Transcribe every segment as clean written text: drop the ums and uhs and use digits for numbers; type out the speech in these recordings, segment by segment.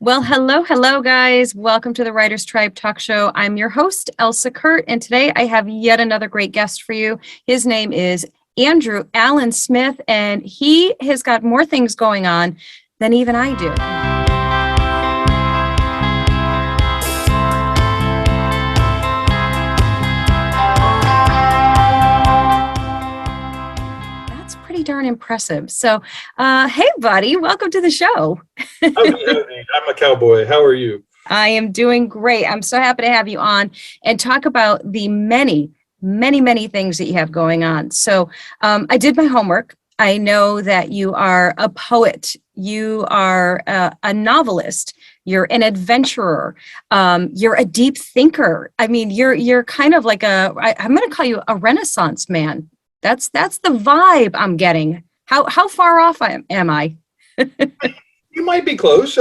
Well, hello, guys. Welcome to the Writers Tribe Talk Show. I'm your host, Elsa Kurt, and today I have yet another great guest for you. His name is Andrew Allen Smith, and he has got more things going on than even I do. That's pretty darn impressive. So, hey, buddy, welcome to the show. Howdy. I'm a cowboy. How are you? I am doing great. I'm so happy to have you on and talk about the many things that you have going on. So I did my homework. I know that you are a poet. You are a novelist. You're an adventurer. You're a deep thinker. I mean, you're kind of like I'm going to call you a Renaissance man. That's the vibe I'm getting. How far off am I? You might be close.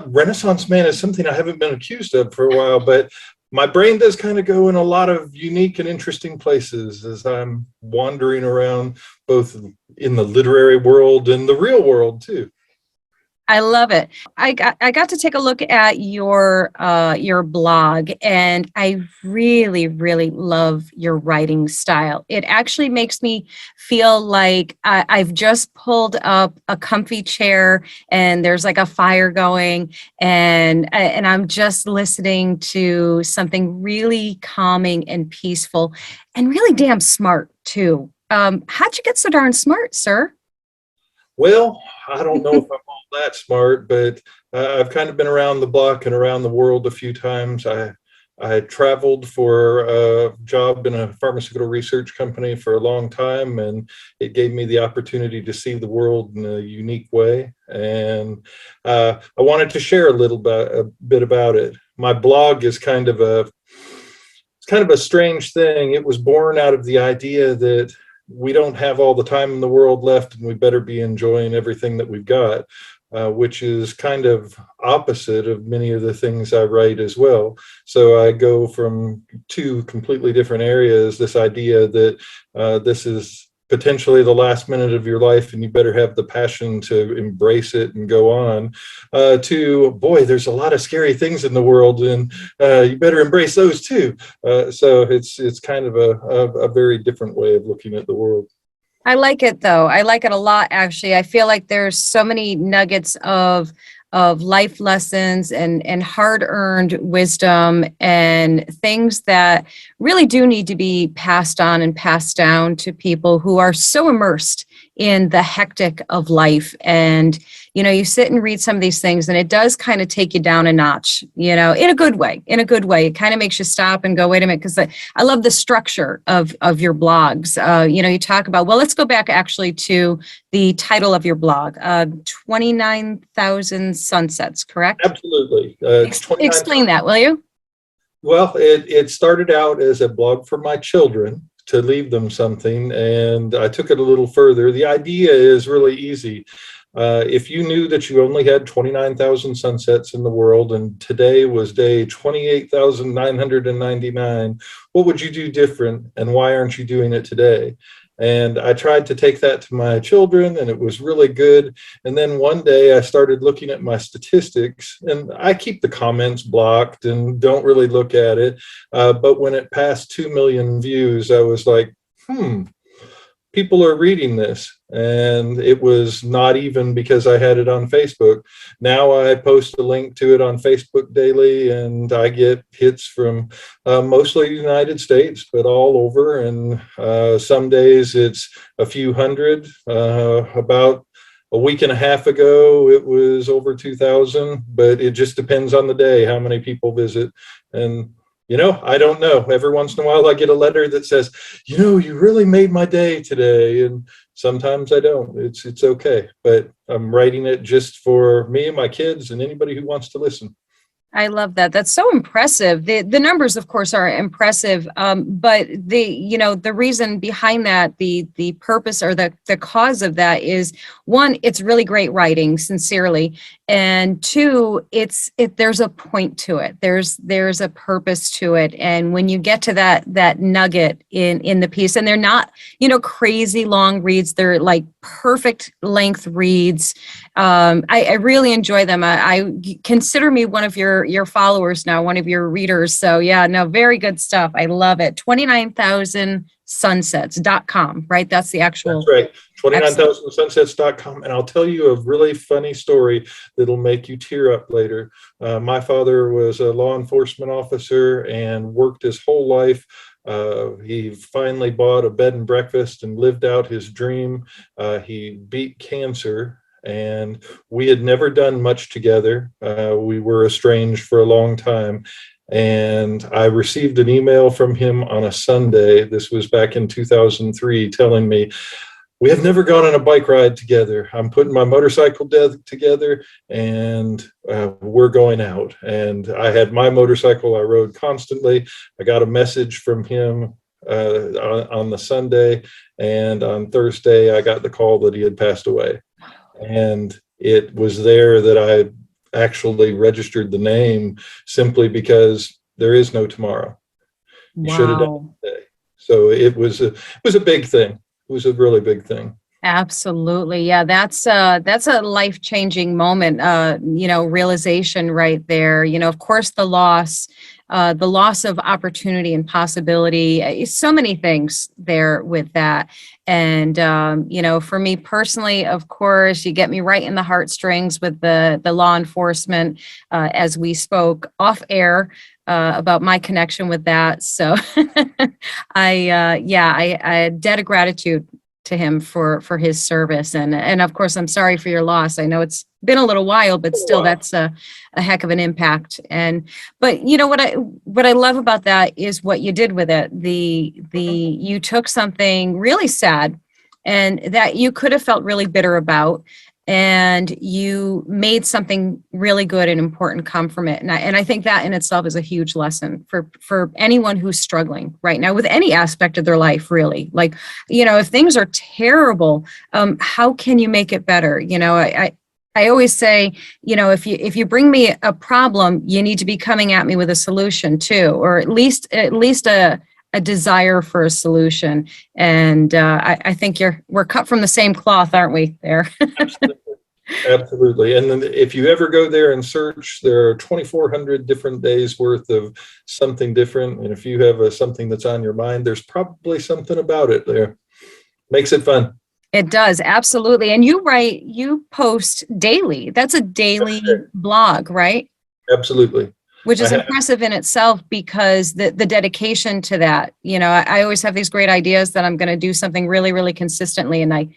Renaissance man is something I haven't been accused of for a while, but my brain does kind of go in a lot of unique and interesting places as I'm wandering around, both in the literary world and the real world too. I love it. I got to take a look at your blog, and I really love your writing style. It actually makes me feel like I've just pulled up a comfy chair and there's like a fire going, and I'm just listening to something really calming and peaceful, and really damn smart too. How'd you get so darn smart, sir? Well, I don't know if I'm all that smart, but I've kind of been around the block and around the world a few times. I traveled for a job in a pharmaceutical research company for a long time, and it gave me the opportunity to see the world in a unique way. And I wanted to share a bit about it. My blog is kind of a strange thing. It was born out of the idea that we don't have all the time in the world left, and we better be enjoying everything that we've got, which is kind of opposite of many of the things I write as well. So I go from two completely different areas, this idea that this is potentially the last minute of your life and you better have the passion to embrace it and go on, to, boy, there's a lot of scary things in the world and you better embrace those too. So it's kind of a very different way of looking at the world. I like it though. I like it a lot, actually. I feel like there's so many nuggets of life lessons and hard-earned wisdom and things that really do need to be passed on and passed down to people who are so immersed in the hectic of life. And, you sit and read some of these things and it does kind of take you down a notch, in a good way, It kind of makes you stop and go, wait a minute, because I love the structure of your blogs. You talk about, well, let's go back actually to the title of your blog, 29,000 Sunsets, correct? Absolutely. Explain that, will you? Well, it started out as a blog for my children to leave them something, and I took it a little further. The idea is really easy. If you knew that you only had 29,000 sunsets in the world and today was day 28,999, what would you do different, and why aren't you doing it today? And I tried to take that to my children, and it was really good. And then one day I started looking at my statistics, and I keep the comments blocked and don't really look at it. But when it passed 2 million views, I was like, people are reading this. And it was not even because I had it on Facebook. Now I post a link to it on Facebook daily, and I get hits from mostly the United States, but all over. And some days it's a few hundred. About a week and a half ago, it was over 2,000, but it just depends on the day how many people visit. And I don't know. Every once in a while I get a letter that says, you really made my day today. And sometimes I don't. It's okay. But I'm writing it just for me and my kids and anybody who wants to listen. I love that. That's so impressive. The numbers, of course, are impressive, but the reason behind that, the purpose or the cause of that is, one, it's really great writing, sincerely, and two, there's a point to it. There's a purpose to it, and when you get to that nugget in the piece, and they're not crazy long reads, they're like perfect length reads. I really enjoy them. I consider me one of your followers now, one of your readers. So yeah, no, very good stuff. I love it. 29,000sunsets.com, right? That's the actual. That's right. 29,000sunsets.com. And I'll tell you a really funny story that'll make you tear up later. My father was a law enforcement officer and worked his whole life. He finally bought a bed and breakfast and lived out his dream. He beat cancer, and we had never done much together. We were estranged for a long time. And I received an email from him on a Sunday. This was back in 2003, telling me, we have never gone on a bike ride together. I'm putting my motorcycle together, and we're going out. And I had my motorcycle I rode constantly. I got a message from him on the Sunday, and on Thursday I got the call that he had passed away. And it was there that I actually registered the name, simply because there is no tomorrow. You should have done it today. So it was a big thing. It was a really big thing. Absolutely. Yeah, that's a life-changing moment, realization right there. Of course, the loss of opportunity and possibility, so many things there with that. And, for me personally, of course, you get me right in the heartstrings with the law enforcement, as we spoke off air about my connection with that. So I debt of gratitude to him for his service. And of course, I'm sorry for your loss. I know it's been a little while, but still that's a heck of an impact. But what I love about that is what you did with it. You took something really sad and that you could have felt really bitter about, and you made something really good and important come from it. And I think that in itself is a huge lesson for anyone who's struggling right now with any aspect of their life, really. Like, if things are terrible, how can you make it better? I always say, if you bring me a problem, you need to be coming at me with a solution too, or at least a desire for a solution. And I think we're cut from the same cloth, aren't we there? Absolutely. And then if you ever go there and search, there are 2,400 different days worth of something different. And if you have something that's on your mind, there's probably something about it there. Makes it fun. It does. Absolutely. And you post daily. That's a daily blog, right? Absolutely. Which is impressive in itself, because the dedication to that. I always have these great ideas that I'm going to do something really, really consistently, and I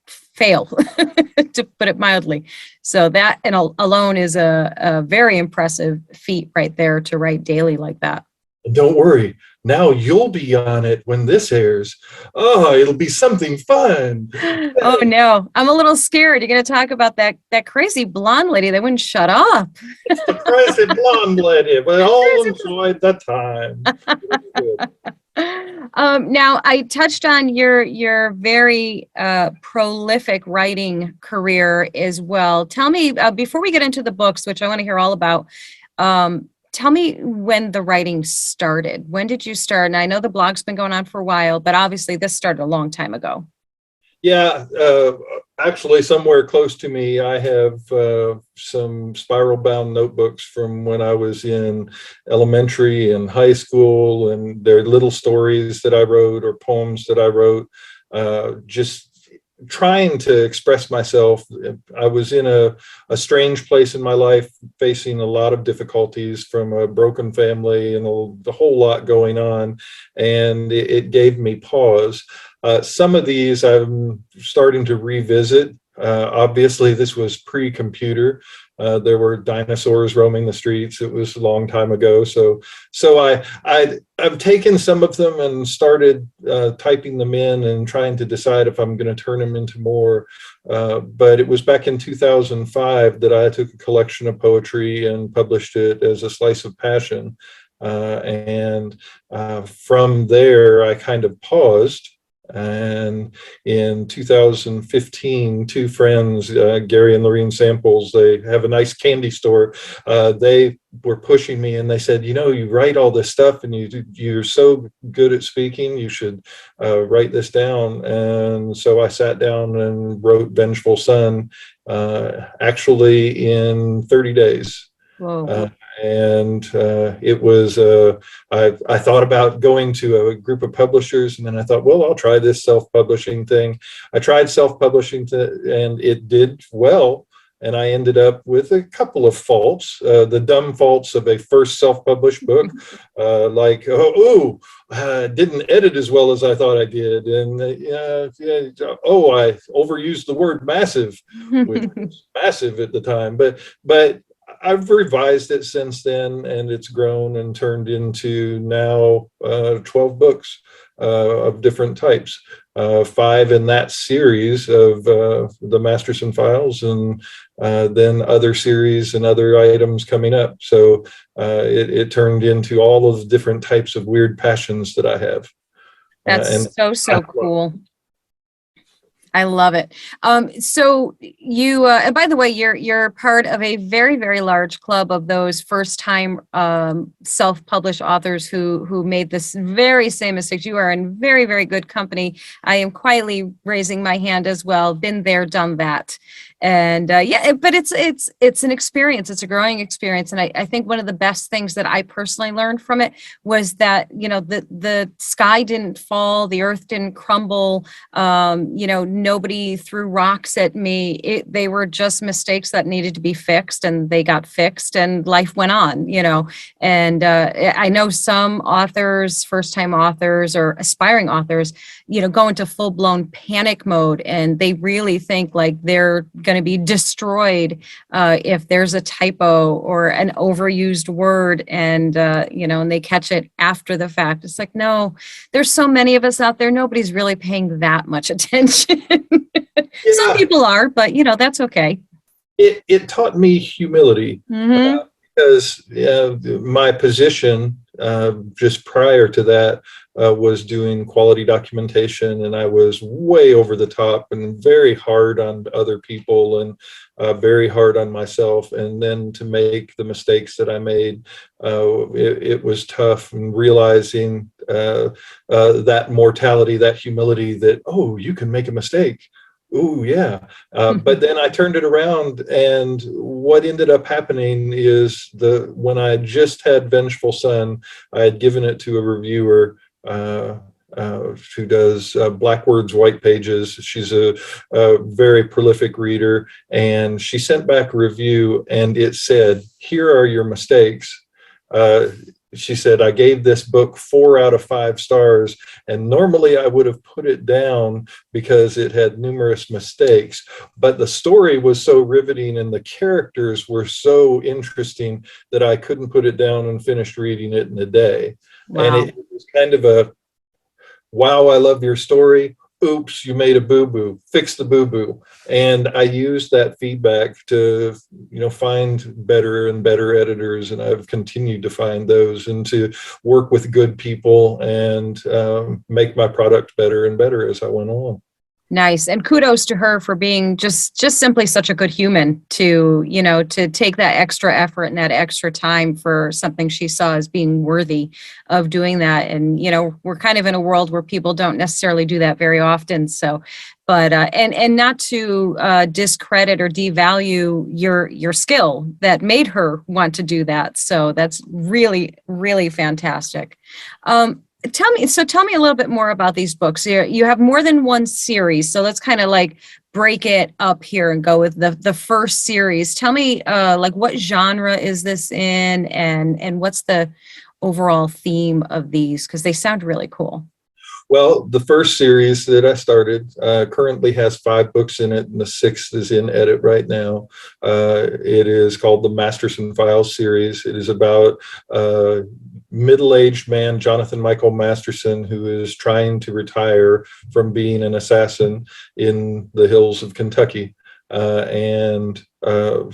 fail, to put it mildly. So that alone is a very impressive feat right there, to write daily like that. Don't worry. Now you'll be on it when this airs. Oh, it'll be something fun. Oh no, I'm a little scared. You're going to talk about that crazy blonde lady that wouldn't shut up. It's the crazy blonde lady. We all enjoyed the time. Now, I touched on your very prolific writing career as well. Tell me, before we get into the books, which I want to hear all about, tell me when the writing started. When did you start? And I know the blog's been going on for a while, but obviously this started a long time ago. Yeah, actually somewhere close to me, I have some spiral bound notebooks from when I was in elementary and high school, and they're little stories that I wrote or poems that I wrote, just trying to express myself. I was in a strange place in my life, facing a lot of difficulties from a broken family and the whole lot going on, and it gave me pause. Some of these I'm starting to revisit Obviously, this was pre-computer. There were dinosaurs roaming the streets. It was a long time ago. I've taken some of them and started typing them in and trying to decide if I'm going to turn them into more. But it was back in 2005 that I took a collection of poetry and published it as A Slice of Passion. And from there, I kind of paused. And in 2015, two friends, Gary and Lorene Samples, they have a nice candy store. They were pushing me and they said, you know, you write all this stuff and you're so good at speaking, you should write this down. And so I sat down and wrote Vengeful Son, actually in 30 days. Whoa. And it was, I thought about going to a group of publishers, and then I thought, well, I'll try this self-publishing thing. I tried self-publishing and it did well. And I ended up with a couple of faults, the dumb faults of a first self-published book, like, didn't edit as well as I thought I did. And I overused the word massive, which was massive at the time. But I've revised it since then, and it's grown and turned into now 12 books of different types, 5 in that series of the Masterson Files, and then other series and other items coming up. So it turned into all of the different types of weird passions that I have. That's so cool. I love it. So you, and by the way, you're part of a very, very large club of those first-time self-published authors who made this very same mistake. You are in very, very good company. I am quietly raising my hand as well. Been there, done that. And but it's an experience. It's a growing experience. And I think one of the best things that I personally learned from it was that, you know, the sky didn't fall, the earth didn't crumble, nobody threw rocks at me. They were just mistakes that needed to be fixed, and they got fixed, and life went on, And I know some authors, first-time authors or aspiring authors, go into full-blown panic mode, and they really think like they're going to be destroyed if there's a typo or an overused word, and and they catch it after the fact. It's like, no, there's so many of us out there. Nobody's really paying that much attention. Some people are, but that's okay. It taught me humility. Mm-hmm. Because my position just prior to that was doing quality documentation, and I was way over the top and very hard on other people and very hard on myself. And then to make the mistakes that I made, it was tough, and realizing that mortality, that humility, that, oh, you can make a mistake. Oh, yeah. But then I turned it around, and what ended up happening is when I just had Vengeful Son, I had given it to a reviewer who does Black Words, White Pages. She's a very prolific reader, and she sent back a review, and it said, "Here are your mistakes." She said, "I gave this book 4 out of 5 stars, and normally I would have put it down because it had numerous mistakes, but the story was so riveting and the characters were so interesting that I couldn't put it down, and finished reading it in a day." Wow. And it was kind of a, wow, I love your story. Oops, you made a boo-boo, fix the boo-boo. And I used that feedback to, find better and better editors. And I've continued to find those, and to work with good people, and make my product better and better as I went on. Nice. And kudos to her for being just simply such a good human to take that extra effort and that extra time for something she saw as being worthy of doing that. And, we're kind of in a world where people don't necessarily do that very often. So, but, and not to discredit or devalue your skill that made her want to do that. So that's really, really fantastic. Tell me a little bit more about these books. You have more than one series, so let's kind of like break it up here and go with the first series. Tell me, what genre is this in, and what's the overall theme of these? Because they sound really cool. Well, the first series that I started currently has 5 books in it, and the 6th is in edit right now. It is called the Masterson Files series. It is about middle-aged man, Jonathan Michael Masterson, who is trying to retire from being an assassin in the hills of Kentucky. And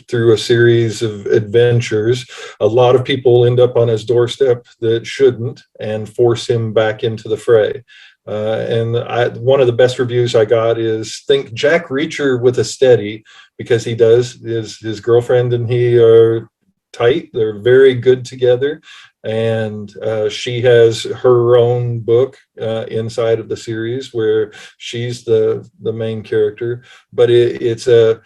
through a series of adventures, a lot of people end up on his doorstep that shouldn't and force him back into the fray. One of the best reviews I got is, think Jack Reacher with a steady, because he does. His girlfriend and he are tight. They're very good together. And she has her own book inside of the series where she's the main character. But it's a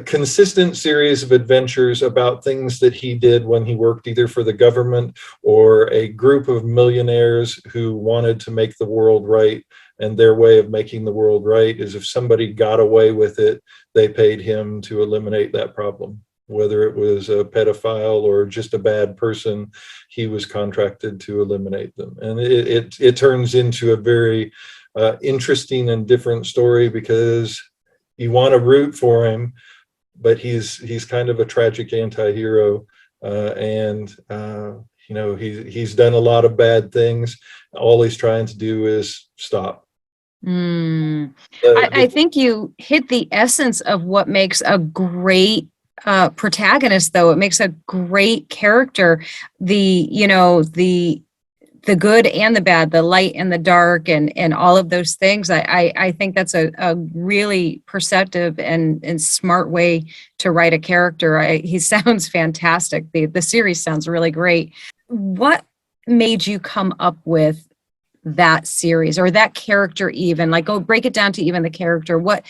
consistent series of adventures about things that he did when he worked either for the government or a group of millionaires who wanted to make the world right. And their way of making the world right is if somebody got away with it, they paid him to eliminate that problem. Whether it was a pedophile or just a bad person, he was contracted to eliminate them. And it turns into a very interesting and different story, because you want to root for him, but he's kind of a tragic anti-hero. He's done a lot of bad things. All he's trying to do is stop. I think you hit the essence of what makes a great protagonist, though. It makes a great character. The good and the bad, the light and the dark, and all of those things. I think that's a really perceptive and smart way to write a character. He sounds fantastic. The series sounds really great. What made you come up with that series or that character? Even like, go break it down to even the character. What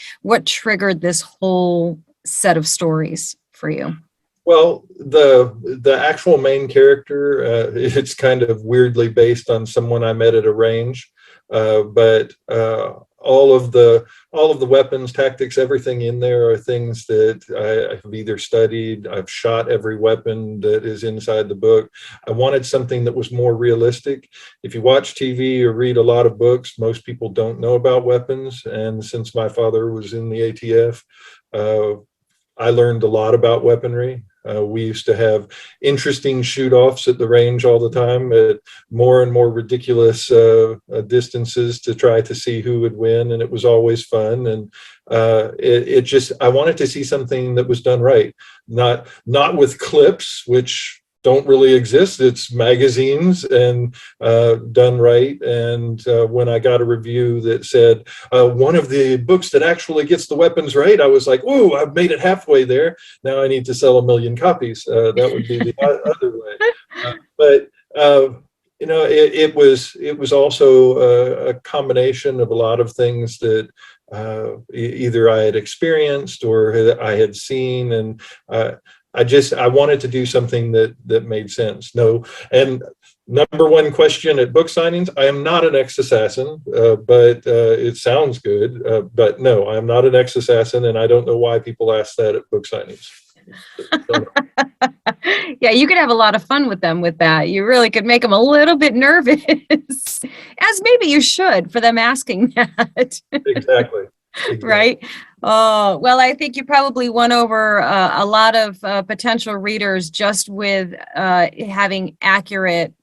triggered this whole set of stories for you? Well, the actual main character, it's kind of weirdly based on someone I met at a range, but all of the weapons, tactics, everything in there are things that I have either studied. I've shot every weapon that is inside the book. I wanted something that was more realistic. If you watch TV or read a lot of books, most people don't know about weapons. And since my father was in the ATF, I learned a lot about weaponry. We used to have interesting shoot-offs at the range all the time at more and more ridiculous distances to try to see who would win, and it was always fun. And I wanted to see something that was done right, not with clips, which don't really exist. It's magazines and done right. And when I got a review that said one of the books that actually gets the weapons right, I was like, "Ooh, I've made it halfway there. Now I need to sell 1 million copies." That would be the other way. But it was also a combination of a lot of things that either I had experienced or I had seen, and I wanted to do something that made sense. No, and number one question at book signings, I am not an ex-assassin, but it sounds good. But no, I'm not an ex-assassin, and I don't know why people ask that at book signings. Yeah, you could have a lot of fun with them with that. You really could make them a little bit nervous, as maybe you should, for them asking that. Exactly. Right? Oh, well, I think you probably won over a lot of potential readers just with having accurate,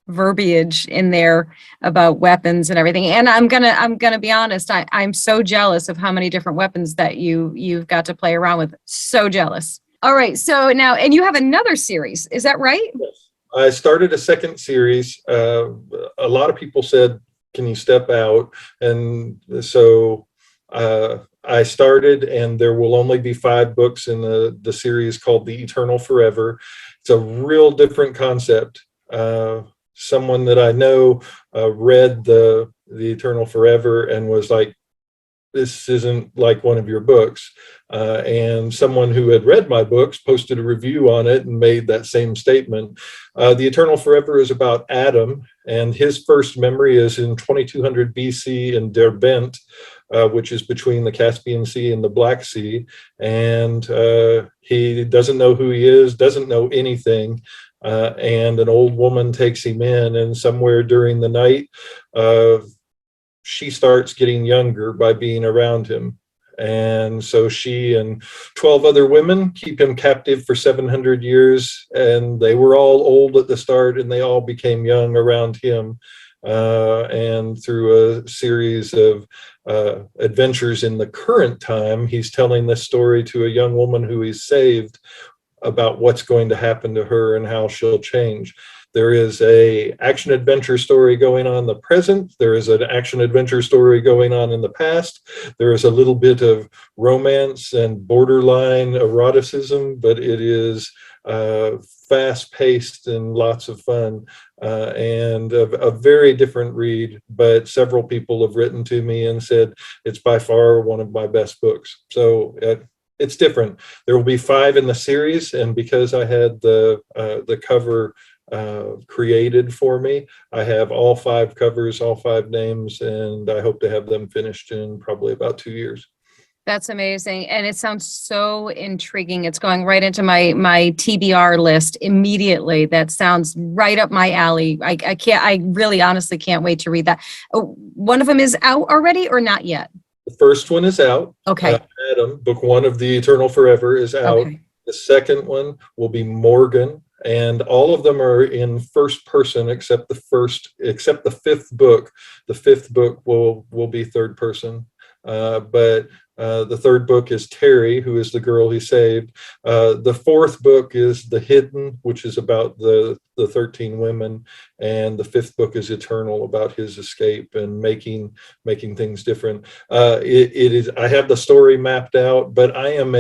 verbiage in there about weapons and everything. And I'm gonna be honest, I'm so jealous of how many different weapons that you've got to play around with. So jealous. All right, so now, and you have another series, is that right? Yes. I started a second series. A lot of people said, "Can you step out?" And so I started, and there will only be 5 books in the series called The Eternal Forever. It's a real different concept. Someone that I know read the Eternal Forever and was like, "This isn't like one of your books." And someone who had read my books posted a review on it and made that same statement. The Eternal Forever is about Adam, and his first memory is in 2200 BC in Derbent, which is between the Caspian Sea and the Black Sea. And he doesn't know who he is, doesn't know anything. and an old woman takes him in, and somewhere during the night, she starts getting younger by being around him. And so she and 12 other women keep him captive for 700 years. And they were all old at the start, and they all became young around him. And through a series of adventures in the current time, he's telling this story to a young woman who he's saved about what's going to happen to her and how she'll change. There is a action adventure story going on in the present. There is an action adventure story going on in the past. There is a little bit of romance and borderline eroticism, but it is fast paced and lots of fun, and a very different read. But several people have written to me and said it's by far one of my best books. So it's different. There will be 5 in the series, and because I had the cover created for me, I have all 5 covers, all 5 names, and I hope to have them finished in probably about 2 years. That's amazing. And it sounds so intriguing. It's going right into my TBR list immediately. That sounds right up my alley. I really honestly can't wait to read that. One of them is out already or not yet? The first one is out. Okay. Adam, book 1 of The Eternal Forever is out. Okay. The second one will be Morgan, and all of them are in first person except the 5th book. The 5th book will be third person. But the 3rd book is Terry, who is the girl he saved. The 4th book is The Hidden, which is about the 13 women. And the 5th book is Eternal, about his escape and making things different. It is. I have the story mapped out, but I am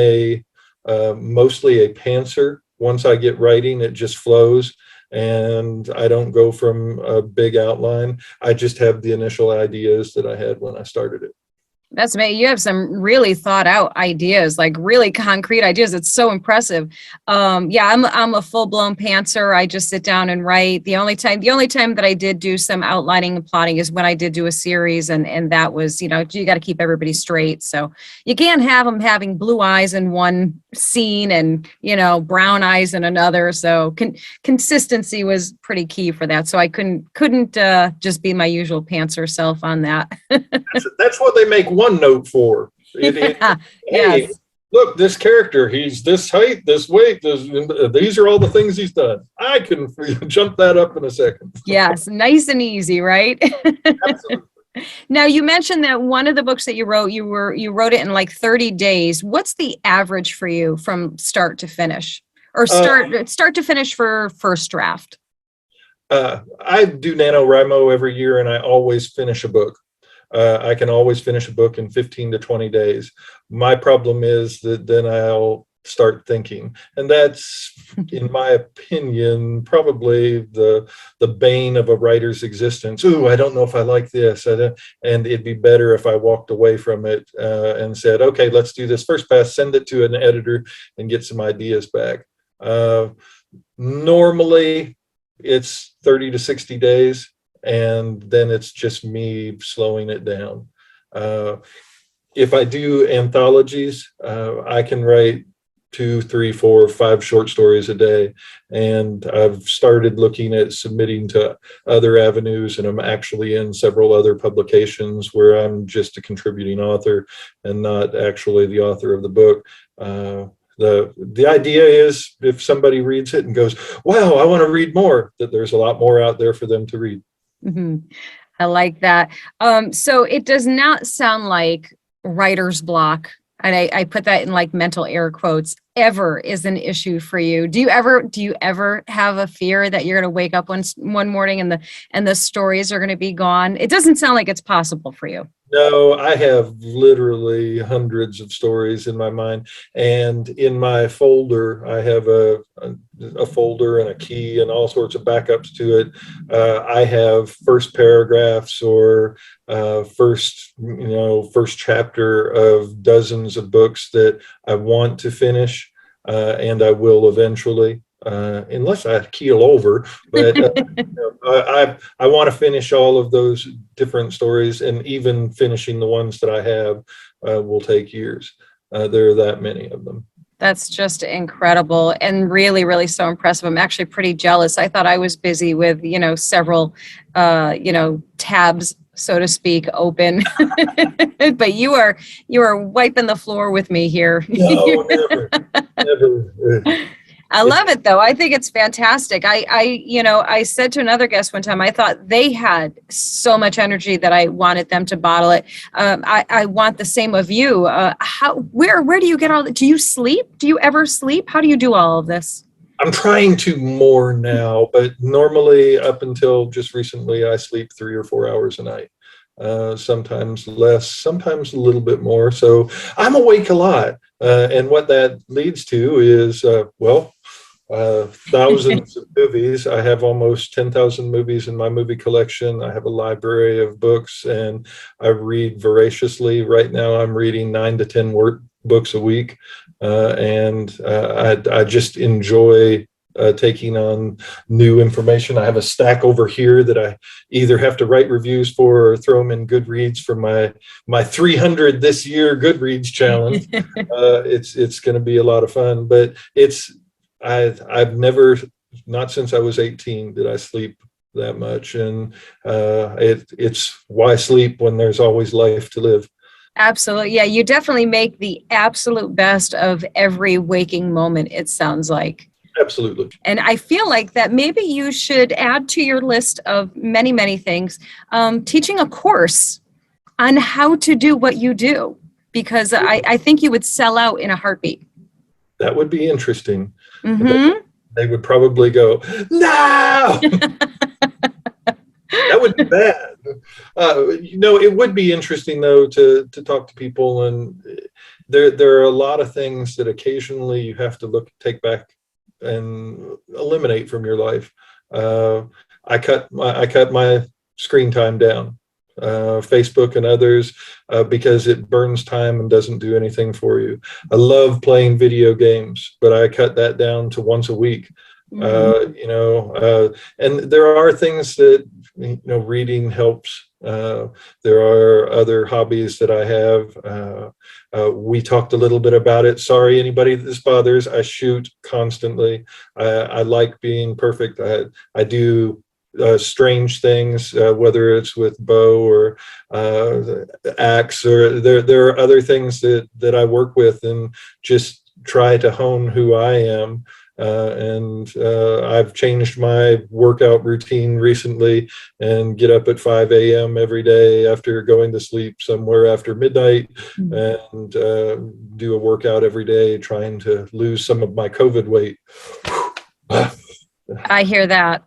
mostly a pantser. Once I get writing, it just flows. And I don't go from a big outline. I just have the initial ideas that I had when I started it. That's amazing. You have some really thought out ideas, like really concrete ideas. It's so impressive. Yeah, I'm a full blown pantser. I just sit down and write. The only time that I did do some outlining and plotting is when I did do a series, and that was, you got to keep everybody straight. So you can't have them having blue eyes in one scene and brown eyes in another. So consistency was pretty key for that. So I couldn't just be my usual pantser self on that. That's what they make OneNote for. Hey, yes. Look, this character, he's this height, this weight, these are all the things he's done. I can jump that up in a second. Yes, nice and easy, right? Absolutely. Now, you mentioned that one of the books that you wrote, you wrote it in like 30 days. What's the average for you from start to finish, or start to finish for first draft? I do NaNoWriMo every year, and I always finish a book. I can always finish a book in 15 to 20 days. My problem is that then I'll start thinking, and that's, in my opinion, probably the bane of a writer's existence. Ooh, I don't know if I like this, and it'd be better if I walked away from it and said, okay, let's do this first pass, send it to an editor, and get some ideas back. Normally, it's 30 to 60 days. And then it's just me slowing it down. If I do anthologies, I can write 2, 3, 4, 5 short stories a day. And I've started looking at submitting to other avenues, and I'm actually in several other publications where I'm just a contributing author and not actually the author of the book. The idea is, if somebody reads it and goes, wow, I want to read more, that there's a lot more out there for them to read. Mm-hmm. I like that. So it does not sound like writer's block, and I put that in like mental air quotes, ever is an issue for you. Do you ever have a fear that you're going to wake up one morning and the stories are going to be gone? It doesn't sound like it's possible for you. No, I have literally hundreds of stories in my mind, and in my folder, I have a folder and a key and all sorts of backups to it. I have first paragraphs or first chapter of dozens of books that I want to finish, and I will eventually. Unless I keel over, but I want to finish all of those different stories, and even finishing the ones that I have will take years. There are that many of them. That's just incredible and really, really so impressive. I'm actually pretty jealous. I thought I was busy with, several, tabs, so to speak, open. But you are wiping the floor with me here. No, never, never. I love it though. I think it's fantastic. I said to another guest one time, I thought they had so much energy that I wanted them to bottle it. I want the same of you. Where do you get all that? Do you sleep? Do you ever sleep? How do you do all of this? I'm trying to more now, but normally up until just recently, I sleep 3 or 4 hours a night. Sometimes less, sometimes a little bit more. So I'm awake a lot. And what that leads to is, thousands of movies. I have almost 10,000 movies in my movie collection. I have a library of books, and I read voraciously. Right now, I'm reading 9 to 10 books a week, and I just enjoy taking on new information. I have a stack over here that I either have to write reviews for or throw them in Goodreads for my 300 this year Goodreads challenge. It's going to be a lot of fun, but I've never, not since I was 18, did I sleep that much, and it's why sleep when there's always life to live. Absolutely. Yeah, you definitely make the absolute best of every waking moment, it sounds like. Absolutely. And I feel like that maybe you should add to your list of many, many things, teaching a course on how to do what you do, because I think you would sell out in a heartbeat. That would be interesting. Mm-hmm. They would probably go, no! That would be bad. It would be interesting, though, to talk to people. And there are a lot of things that occasionally you have to take back and eliminate from your life. I cut my screen time down, Facebook and others, because it burns time and doesn't do anything for you. I love playing video games, but I cut that down to once a week. And there are things that, reading helps. There are other hobbies that I have. We talked a little bit about it. Sorry, anybody that this bothers. I shoot constantly. I like being perfect. I do strange things, whether it's with bow or axe, or there are other things that I work with and just try to hone who I am. And I've changed my workout routine recently and get up at 5 a.m. every day after going to sleep somewhere after midnight, and do a workout every day, trying to lose some of my COVID weight. I hear that.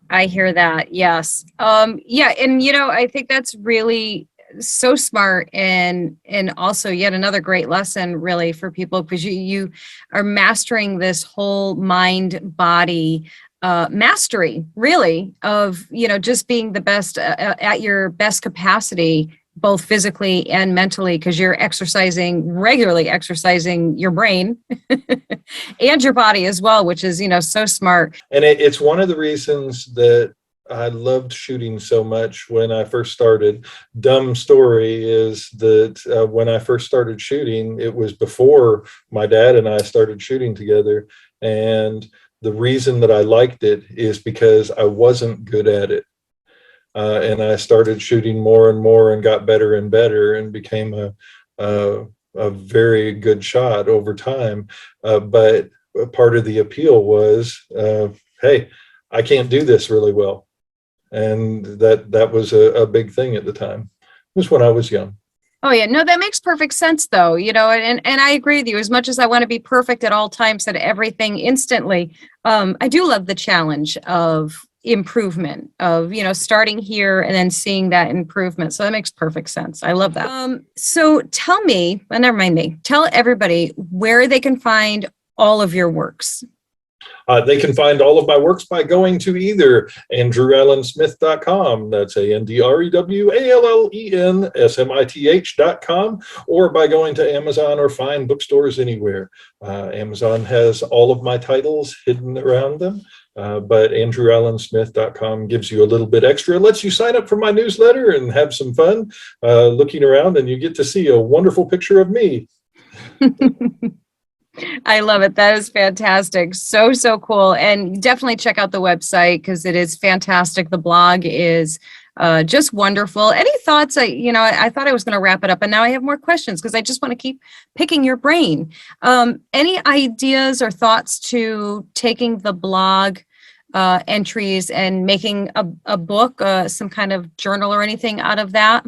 Yes. Yeah. And, I think that's really so smart, and also yet another great lesson really for people, because you are mastering this whole mind body mastery really of just being the best at your best capacity, both physically and mentally, because you're regularly exercising your brain and your body as well, which is so smart. And it's one of the reasons that I loved shooting so much when I first started. Dumb story is that when I first started shooting, it was before my dad and I started shooting together. And the reason that I liked it is because I wasn't good at it. And I started shooting more and more and got better and better and became a very good shot over time. But part of the appeal was, hey, I can't do this really well. And that was a big thing at the time. It was when I was young. Oh yeah, no, that makes perfect sense though, and I agree with you. As much as I want to be perfect at all times at everything instantly, I do love the challenge of improvement, of starting here and then seeing that improvement. So that makes perfect sense. I love that. So tell me, well, never mind me, tell everybody where they can find all of your works. They can find all of my works by going to either andrewallensmith.com, that's AndrewAllensmith.com, or by going to Amazon or fine bookstores anywhere. Amazon has all of my titles hidden around them, but andrewallensmith.com gives you a little bit extra. It lets you sign up for my newsletter and have some fun looking around, and you get to see a wonderful picture of me. I love it. That is fantastic. So, so cool. And definitely check out the website because it is fantastic. The blog is just wonderful. Any thoughts? I thought I was going to wrap it up, and now I have more questions because I just want to keep picking your brain. Any ideas or thoughts to taking the blog entries and making a book, some kind of journal or anything out of that?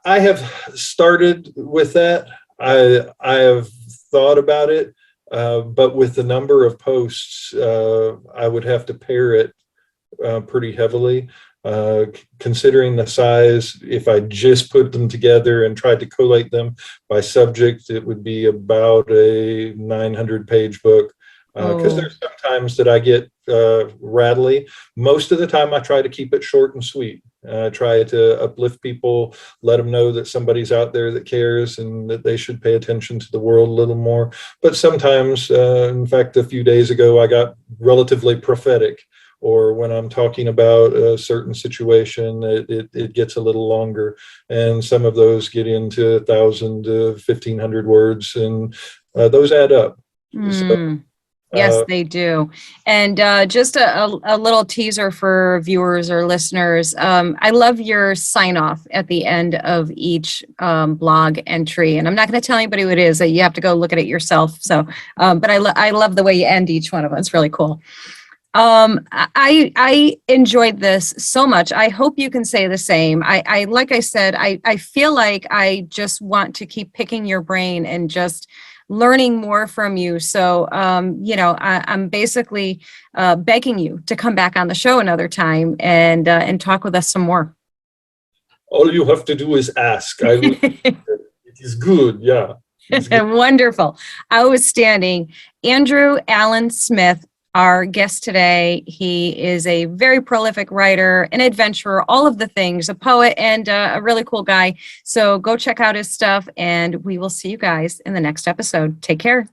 I have started with that. I have thought about it, but with the number of posts, I would have to pare it pretty heavily. Considering the size, if I just put them together and tried to collate them by subject, it would be about a 900-page book. Because there's sometimes that I get rattly. Most of the time, I try to keep it short and sweet. Try to uplift people, let them know that somebody's out there that cares and that they should pay attention to the world a little more. But sometimes, in fact, a few days ago, I got relatively prophetic. Or when I'm talking about a certain situation, it gets a little longer. And some of those get into 1,000 to 1,500 words, and those add up. So, yes, they do. And just a little teaser for viewers or listeners. I love your sign off at the end of each blog entry. And I'm not going to tell anybody who it is. You have to go look at it yourself. So, but I love the way you end each one of them. It's really cool. I enjoyed this so much. I hope you can say the same. Like I said, I feel like I just want to keep picking your brain and just learning more from you. So, I'm basically begging you to come back on the show another time and talk with us some more. All you have to do is ask. It is good. Yeah. It's good. Wonderful. Outstanding. Andrew Allen Smith, our guest today. He is a very prolific writer, an adventurer, all of the things, a poet, and a really cool guy. So go check out his stuff, and we will see you guys in the next episode. Take care.